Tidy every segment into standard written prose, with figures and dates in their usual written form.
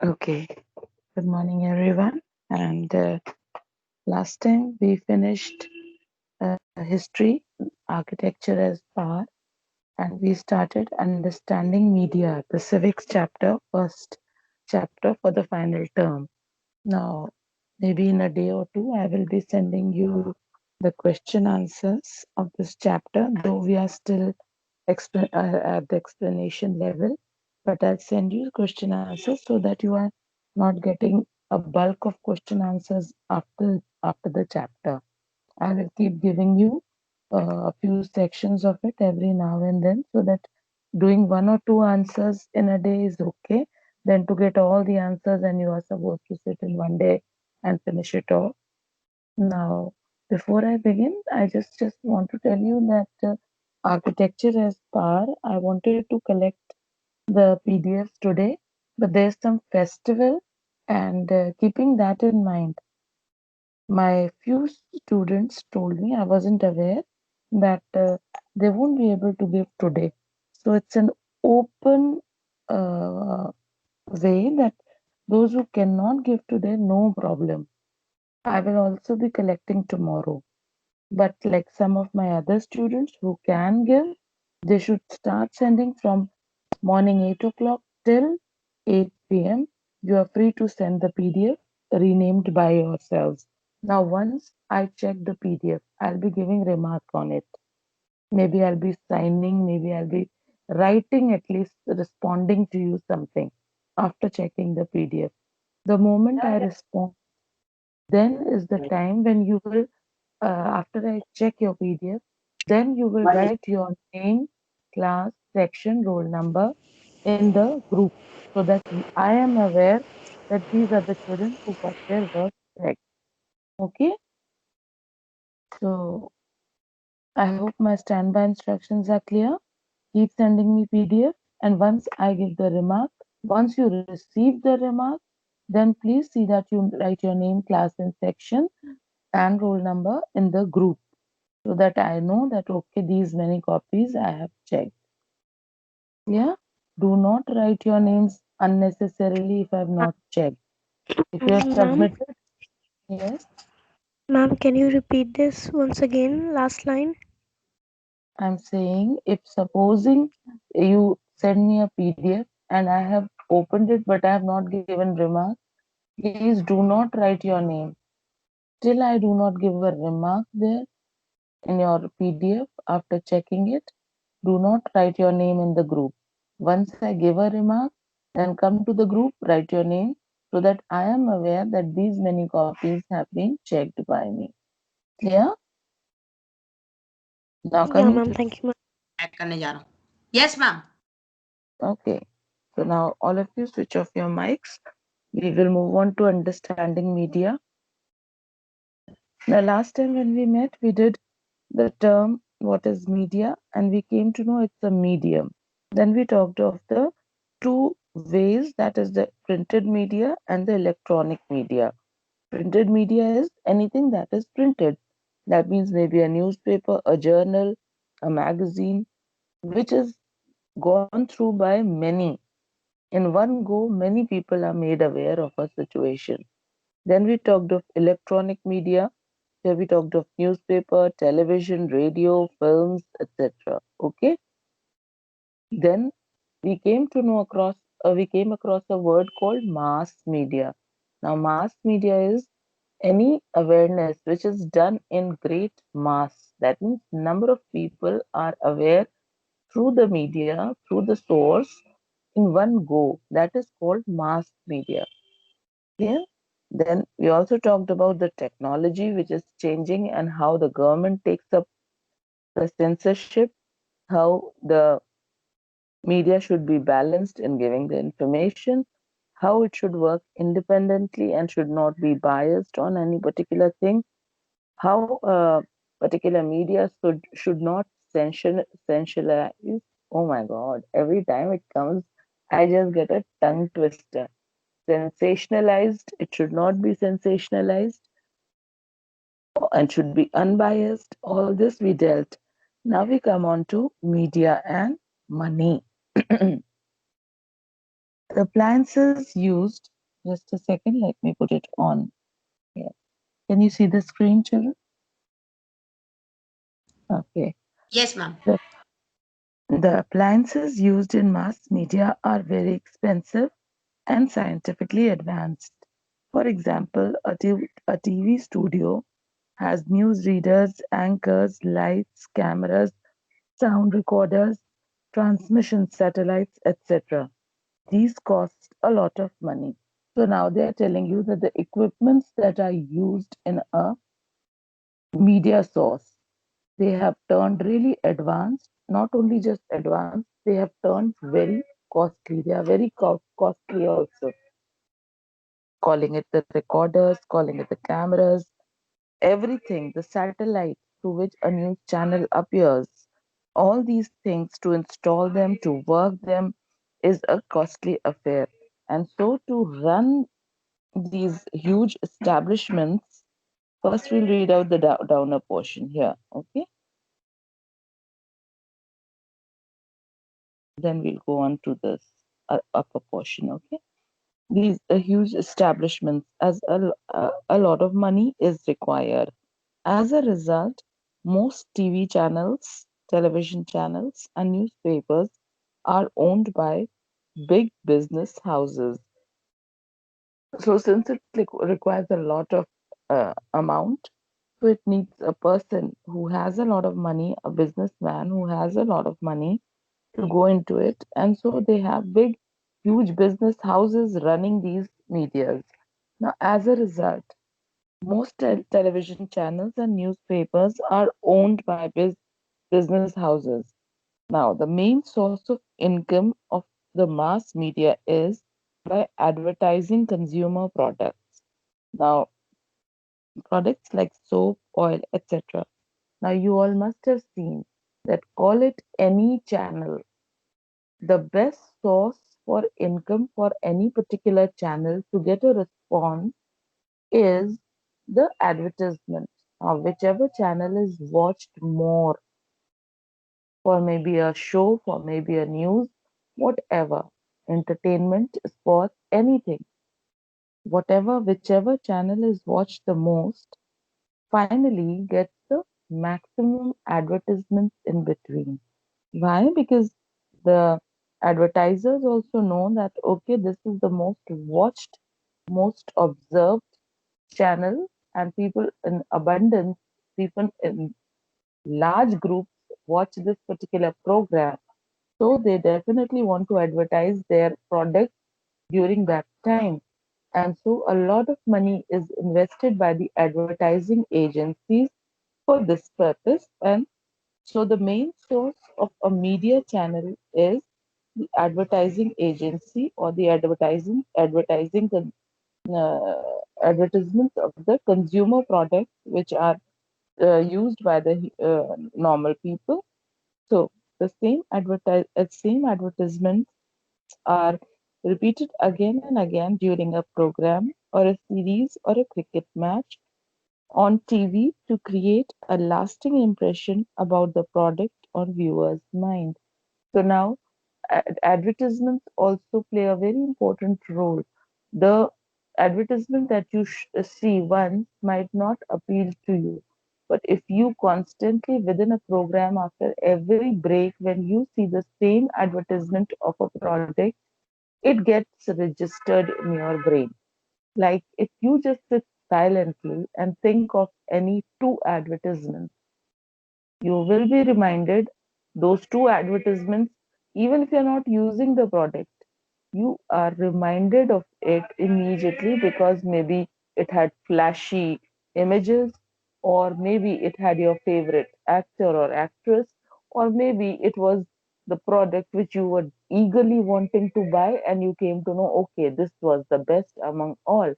Okay, good morning, everyone. And last time we finished history, architecture as power, and we started understanding media, the civics chapter, first chapter for the final term. Now, maybe in a day or two, I will be sending you the question answers of this chapter, though we are still at the explanation level. But I'll send you question answers so that you are not getting a bulk of question answers after the chapter. I will keep giving you a few sections of it every now and then so that doing one or two answers in a day is okay. Then to get all the answers and you are supposed to sit in one day and finish it all. Now, before I begin, I just want to tell you that architecture as power, I wanted to collect the PDFs today, but there's some festival, and keeping that in mind, my few students told me I wasn't aware that they won't be able to give today. So it's an open uh, way that those who cannot give today, no problem. I will also be collecting tomorrow. But like some of my other students who can give, they should start sending from morning 8 o'clock till 8 p.m. You are free to send the PDF renamed by yourselves. Now, once I check the PDF, I'll be giving remark on it. Maybe I'll be signing, maybe I'll be writing, at least responding to you something after checking the PDF. The moment I respond, then is the time when you will, after I check your PDF, then you will write your name, class, section, roll number in the group so that I am aware that these are the children who got their work checked. Okay, so I hope my standby instructions are clear. Keep sending me PDF, and once I give the remark, once you receive the remark, then please see that you write your name, class, and section and roll number in the group so that I know that okay, these many copies I have checked. Yeah, do not write your names unnecessarily if I have not checked. If you have Ma'am, submitted, yes, ma'am, can you repeat this once again? Last line. I'm saying if supposing you send me a PDF and I have opened it but I have not given remark, please do not write your name. Till I do not give a remark there in your PDF after checking it, do not write your name in the group. Once I give a remark, then come to the group, write your name so that I am aware that these many copies have been checked by me. Clear? Now Yeah, coming ma'am. to Thank you, ma'am. Check करने जा रहा हूँ. Yes, ma'am. okay. So now all of you switch off your mics. We will move on to understanding media. The last time when we met, we did the term what is media and we came to know it's a medium. Then we talked of the two ways, that is the printed media and the electronic media. Printed media is anything that is printed. That means maybe a newspaper, a journal, a magazine, which is gone through by many. In one go, many people are made aware of a situation. Then we talked of electronic media, where we talked of newspaper, television, radio, films, etc. Okay. Then we came across a word called mass media. Now, mass media is any awareness which is done in great mass. That means number of people are aware through the media, through the source in one go. That is called mass media. Yeah. Then we also talked about the technology which is changing and how the government takes up the censorship, how the media should be balanced in giving the information, how it should work independently and should not be biased on any particular thing, how particular media should not sensationalize. Oh my God! Every time it comes, I just get a tongue twister. Sensationalized. It should not be sensationalized and should be unbiased. All this we dealt. Now we come on to media and money. The appliances used, just a second, let me put it on here. Can you see the screen, children? Okay. Yes, ma'am. The, the appliances used in mass media are very expensive and scientifically advanced. For example, a TV studio has news readers, anchors, lights, cameras, sound recorders, transmission satellites, etc. These cost a lot of money. So now they are telling you that the equipments that are used in a media source, they have turned really advanced, not only just advanced, they have turned very costly. They are very costly also. Calling it the recorders, calling it the cameras, everything, the satellite through which a news channel appears, all these things to install them, to work them, is a costly affair. And so to run these huge establishments, first we'll read out the downer portion here, okay? Then we'll go on to this upper portion, okay? These huge establishments, as a lot of money is required. As a result, most TV channels, television channels, and newspapers are owned by big business houses. So, since it requires a lot of amount, so it needs a person who has a lot of money, a businessman who has a lot of money to go into it. And so they have big, huge business houses running these medias. Now, as a result, most television channels and newspapers are owned by business houses. Now, the main source of income of the mass media is by advertising consumer products. Now, products like soap, oil, etc. Now, you all must have seen that, call it any channel, the best source for income for any particular channel to get a response is the advertisement. Whichever channel is watched more, for maybe a show, for maybe a news, whatever, entertainment, sports, anything, whatever, whichever channel is watched the most, finally gets the maximum advertisements in between. Why? Because the advertisers also know that, okay, this is the most watched, most observed channel, and people in abundance, people in large groups watch this particular program. So they definitely want to advertise their product during that time. And so a lot of money is invested by the advertising agencies for this purpose. And so the main source of a media channel is the advertising agency or the uh, advertisements of the consumer products which are used by the normal people. So the same advertisements are repeated again and again during a program or a series or a cricket match on TV to create a lasting impression about the product on viewers' mind. So now advertisements also play a very important role. The advertisement that you see once might not appeal to you, but if you constantly within a program after every break, when you see the same advertisement of a product, it gets registered in your brain. Like if you just sit silently and think of any two advertisements, you will be reminded those two advertisements, even if you're not using the product, you are reminded of it immediately because maybe it had flashy images, or maybe it had your favorite actor or actress, or maybe it was the product which you were eagerly wanting to buy and you came to know, okay, this was the best among all.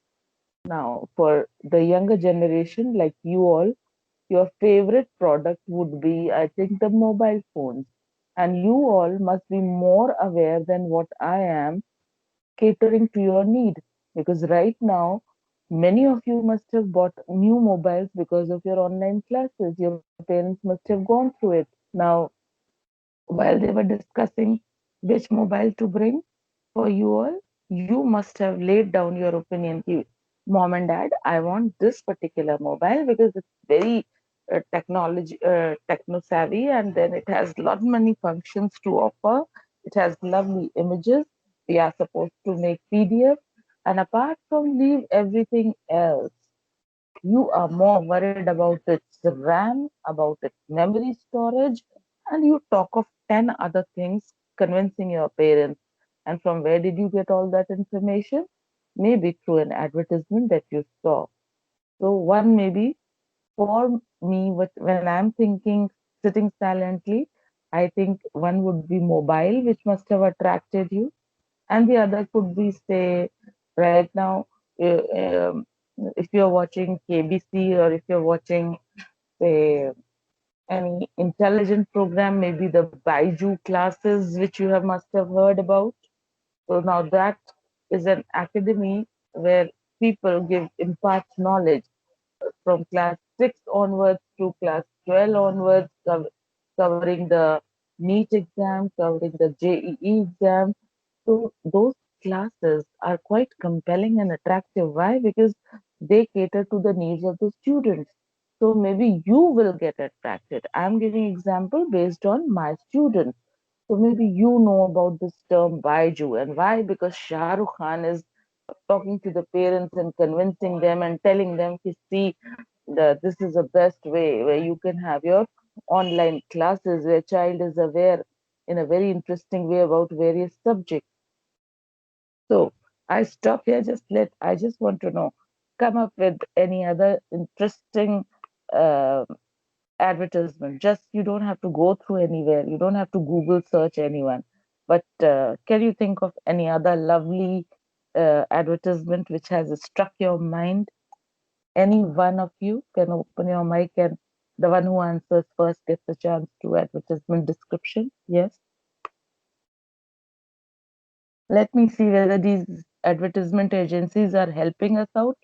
Now, for the younger generation like you all, your favorite product would be, I think, the mobile phones. And you all must be more aware than what I am catering to your need. Because right now, many of you must have bought new mobiles because of your online classes. Your parents must have gone through it. Now, while they were discussing which mobile to bring, for you all, you must have laid down your opinion. Mom and dad, I want this particular mobile because it's very techno savvy, and then it has lot many functions to offer. It has lovely images. We are supposed to make PDF, and apart from leave everything else, you are more worried about its RAM, about its memory storage, and you talk of 10 other things convincing your parents. And from where did you get all that information? Maybe through an advertisement that you saw. So, one maybe for me, when I'm thinking sitting silently, I think one would be mobile, which must have attracted you, and the other could be, say, right now, uh, um, if you're watching KBC or if you're watching, say, any intelligent program, maybe the Baiju classes, which you have must have heard about. So now that is an academy where people give impart knowledge from class 6 onwards to class 12 onwards, covering the NEET exam, covering the JEE exam. So those classes are quite compelling and attractive. Why? Because they cater to the needs of the students. So maybe you will get attracted. I'm giving example based on my students. So maybe you know about this term Baiju, and why? Because Shah Rukh Khan is talking to the parents and convincing them and telling them to see this is the best way where you can have your online classes where child is aware in a very interesting way about various subjects. So I stop here. I just want to know, come up with any other interesting uh, advertisement. Just you don't have to go through anywhere. You don't have to Google search anyone. But can you think of any other lovely advertisement which has struck your mind? Any one of you can open your mic, and the one who answers first gets a chance to advertisement description. Yes. Let me see whether these advertisement agencies are helping us out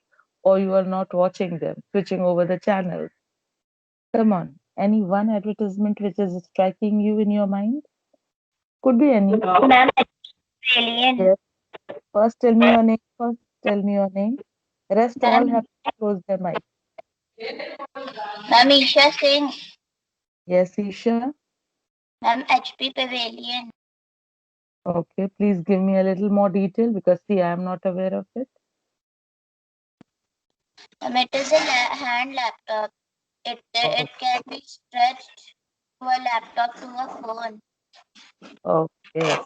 or you are not watching them, switching over the channels. Come on. Any one advertisement which is striking you in your mind? Could be any. Ma'am, alien. Yes. First, tell me your name. First, tell me your name. Rest all Ma'am, have to close their mic. ma'am, Isha Singh. Yes, Isha. Ma'am, HP Pavilion. Okay, please give me a little more detail because see, I am not aware of it. Ma'am, it is a hand laptop. It can be stretched to a laptop to a phone. Okay,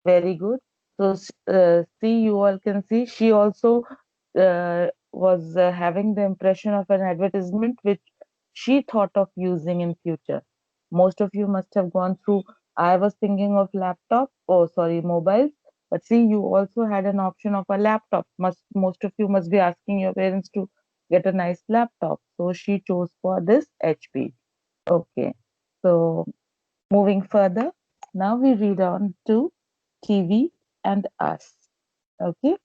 very good. So, see, you all can see she also was having the impression of an advertisement which she thought of using in future. Most of you must have gone through. I was thinking of laptop, oh sorry, mobiles, but see, you also had an option of a laptop. Most of you must be asking your parents to get a nice laptop. So she chose for this HP. Okay, so moving further, now we read on to TV and us. Okay,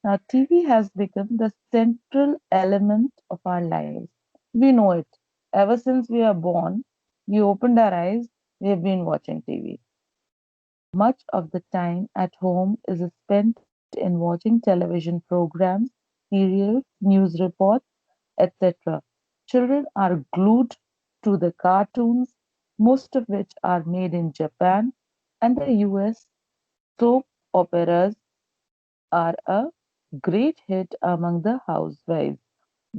now TV has become the central element of our lives. We know it. Ever since we are born, we opened our eyes, we have been watching TV. Much of the time at home is spent in watching television programs, serials, news reports, etc. Children are glued to the cartoons, most of which are made in Japan and the US. Soap operas are a great hit among the housewives.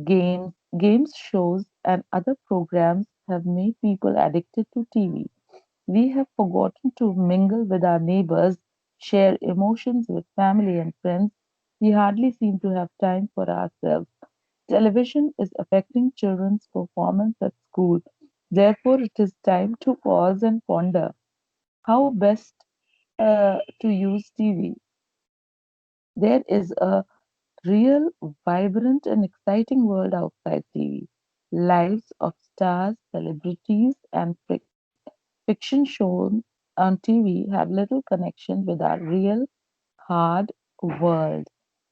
Games shows, and other programs have made people addicted to TV. We have forgotten to mingle with our neighbors, share emotions with family and friends. We hardly seem to have time for ourselves. Television is affecting children's performance at school. Therefore, it is time to pause and ponder how best to use TV. There is a real, vibrant, and exciting world outside TV. Lives of stars, celebrities, and fiction shown on TV have little connection with our real, hard world.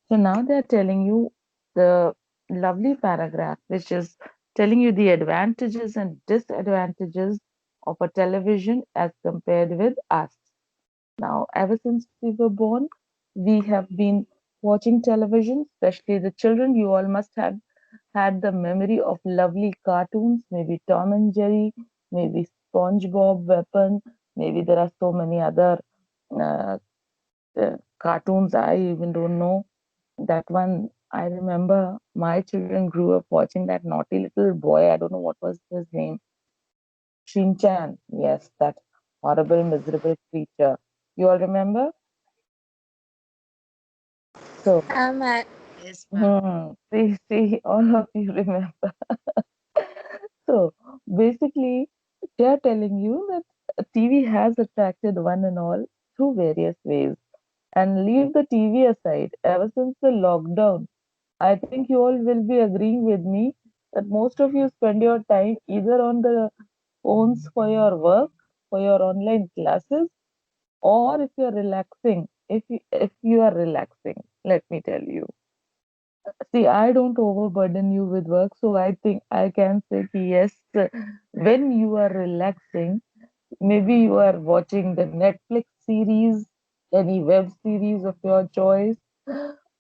So now they're telling you the lovely paragraph, which is telling you the advantages and disadvantages of a television as compared with us. Now, ever since we were born, we have been watching television, especially the children. You all must have had the memory of lovely cartoons, maybe Tom and Jerry, maybe SpongeBob, Weapon, maybe there are so many other uh, cartoons I even don't know. That one, I remember my children grew up watching that naughty little boy. I don't know what was his name. Shinchan. Yes, that horrible, miserable creature. You all remember? So, Yes, ma'am. see, all of you remember. So, basically, they are telling you that TV has attracted one and all through various ways. And leave the TV aside, ever since the lockdown, I think you all will be agreeing with me that most of you spend your time either on the phones for your work, for your online classes, or if you're relaxing. If you are relaxing, let me tell you. See, I don't overburden you with work, so I think I can say कि yes, when you are relaxing, maybe you are watching the Netflix series, any web series of your choice,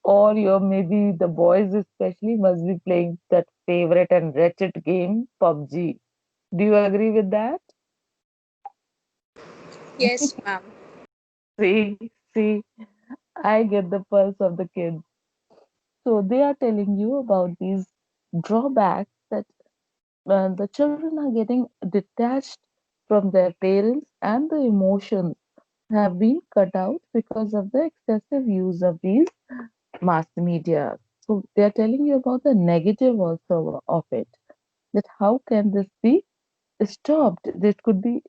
or your maybe the boys especially must be playing that favorite and wretched game, PUBG. Do you agree with that? Yes, ma'am. See, I get the pulse of the kids. So they are telling you about these drawbacks that the children are getting detached from their parents and the emotions have been cut out because of the excessive use of these mass media. So they are telling you about the negative also of it. That how can this be stopped? This could be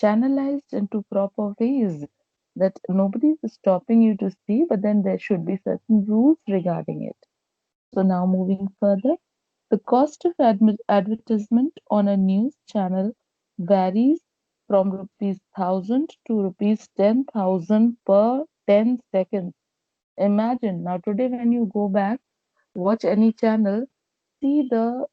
channelized into proper ways. That nobody is stopping you to see, but then there should be certain rules regarding it. So now moving further, the cost of advertisement on a news channel varies from rupees 1000 to rupees 10,000 per 10 seconds. Imagine now today when you go back, watch any channel, see the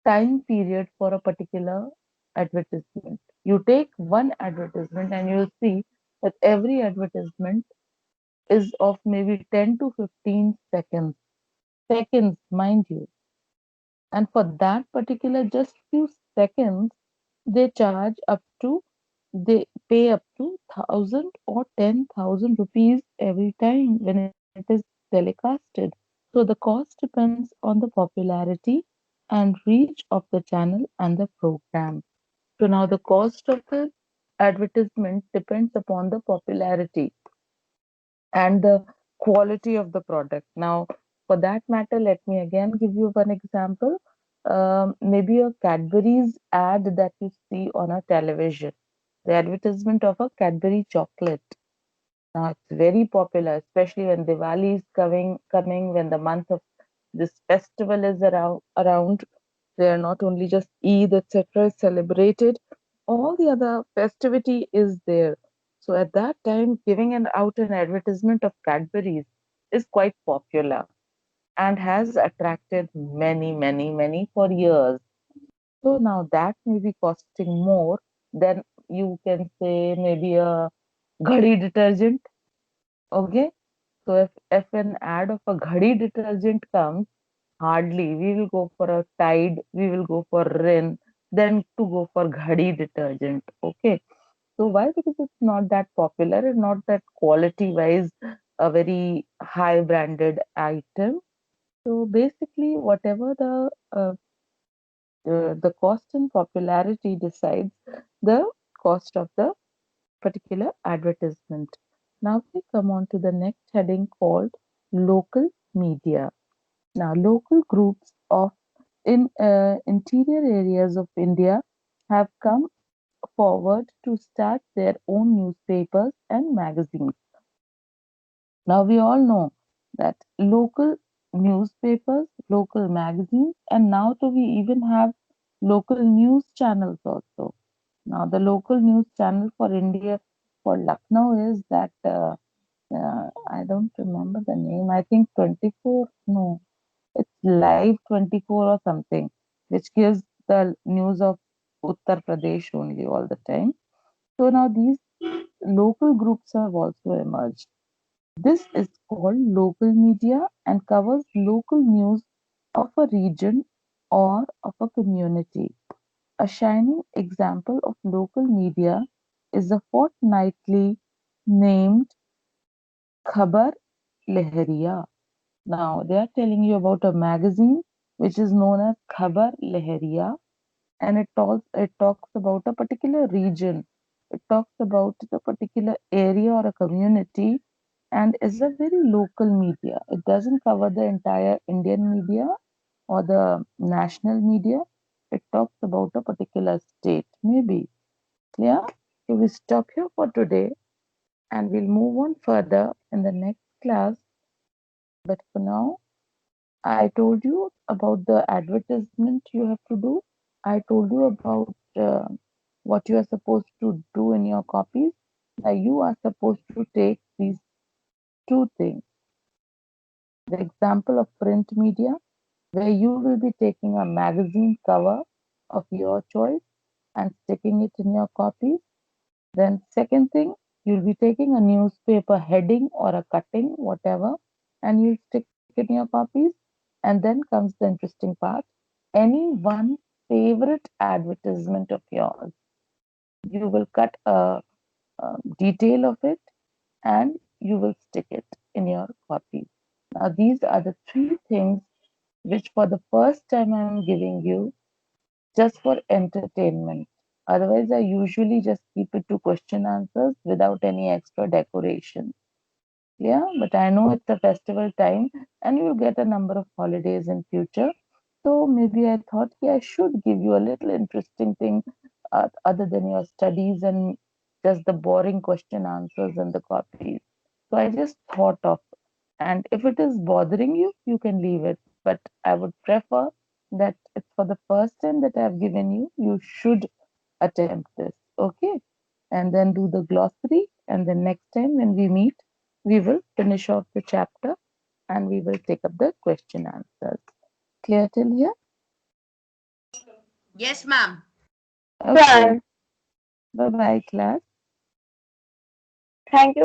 time period for a particular advertisement. You take one advertisement and you'll see that every advertisement is of maybe 10 to 15 seconds. Seconds, mind you. And for that particular just few seconds, they charge up to, they pay up to 1,000 or 10,000 rupees every time when it is telecasted. So the cost depends on the popularity and reach of the channel and the program. So now the cost of the advertisement depends upon the popularity and the quality of the product. Now, for that matter, let me again give you one example. Maybe a Cadbury's ad that you see on a television, the advertisement of a Cadbury chocolate. Now, it's very popular, especially when Diwali is coming when the month of this festival is around. They are not only just Eid, etc., is celebrated, all the other festivity is there. So at that time, giving out an advertisement of Cadbury's is quite popular and has attracted many, many, many for years. So now that may be costing more than you can say maybe a ghadi detergent. Okay. So if an ad of a ghadi detergent comes, hardly we will go for a Tide, we will go for Rin, then to go for ghadi detergent. Okay. So why? Because it's not that popular and not that quality wise a very high branded item. So basically, whatever the cost and popularity decides the cost of the particular advertisement. Now we come on to the next heading called local media. Now, local groups of in interior areas of India have come forward to start their own newspapers and magazines. Now, we all know that local newspapers, local magazines, and now we even have local news channels also. Now, the local news channel for India, for Lucknow, is that I don't remember the name. I think 24. No, it's Live 24 or something, which gives the news of Uttar Pradesh only all the time. So now these local groups have also emerged. This is called local media and covers local news of a region or of a community. A shining example of local media is the fortnightly named Khabar Lehariya. Now, they are telling you about a magazine which is known as Khabar Lehariya, and it talks about a particular region. It talks about a particular area or a community, and is a very local media. It doesn't cover the entire Indian media or the national media. It talks about a particular state, maybe. Yeah. So we stop here for today, and we'll move on further in the next class. But for now, I told you about the advertisement you have to do. I told you about what you are supposed to do in your copies. Now you are supposed to take these two things. The example of print media, where you will be taking a magazine cover of your choice and sticking it in your copies. Then second thing, you'll be taking a newspaper heading or a cutting, whatever, and you'll stick it in your copies. And then comes the interesting part. Any one favorite advertisement of yours. You will cut a detail of it and you will stick it in your copies. Now, these are the three things which for the first time I am giving you just for entertainment. Otherwise, I usually just keep it to question answers without any extra decoration. Yeah, but I know it's a festival time and you'll get a number of holidays in future. So maybe I thought, yeah, I should give you a little interesting thing other than your studies and just the boring question answers and the copies. So I just thought of, and if it is bothering you, you can leave it. But I would prefer that it's for the first time that I've given you, you should attempt this. Okay. And then do the glossary. And then next time when we meet, we will finish off the chapter and we will take up the question answers. Clear till here? Yes, ma'am. Okay. Bye bye, class. Thank you,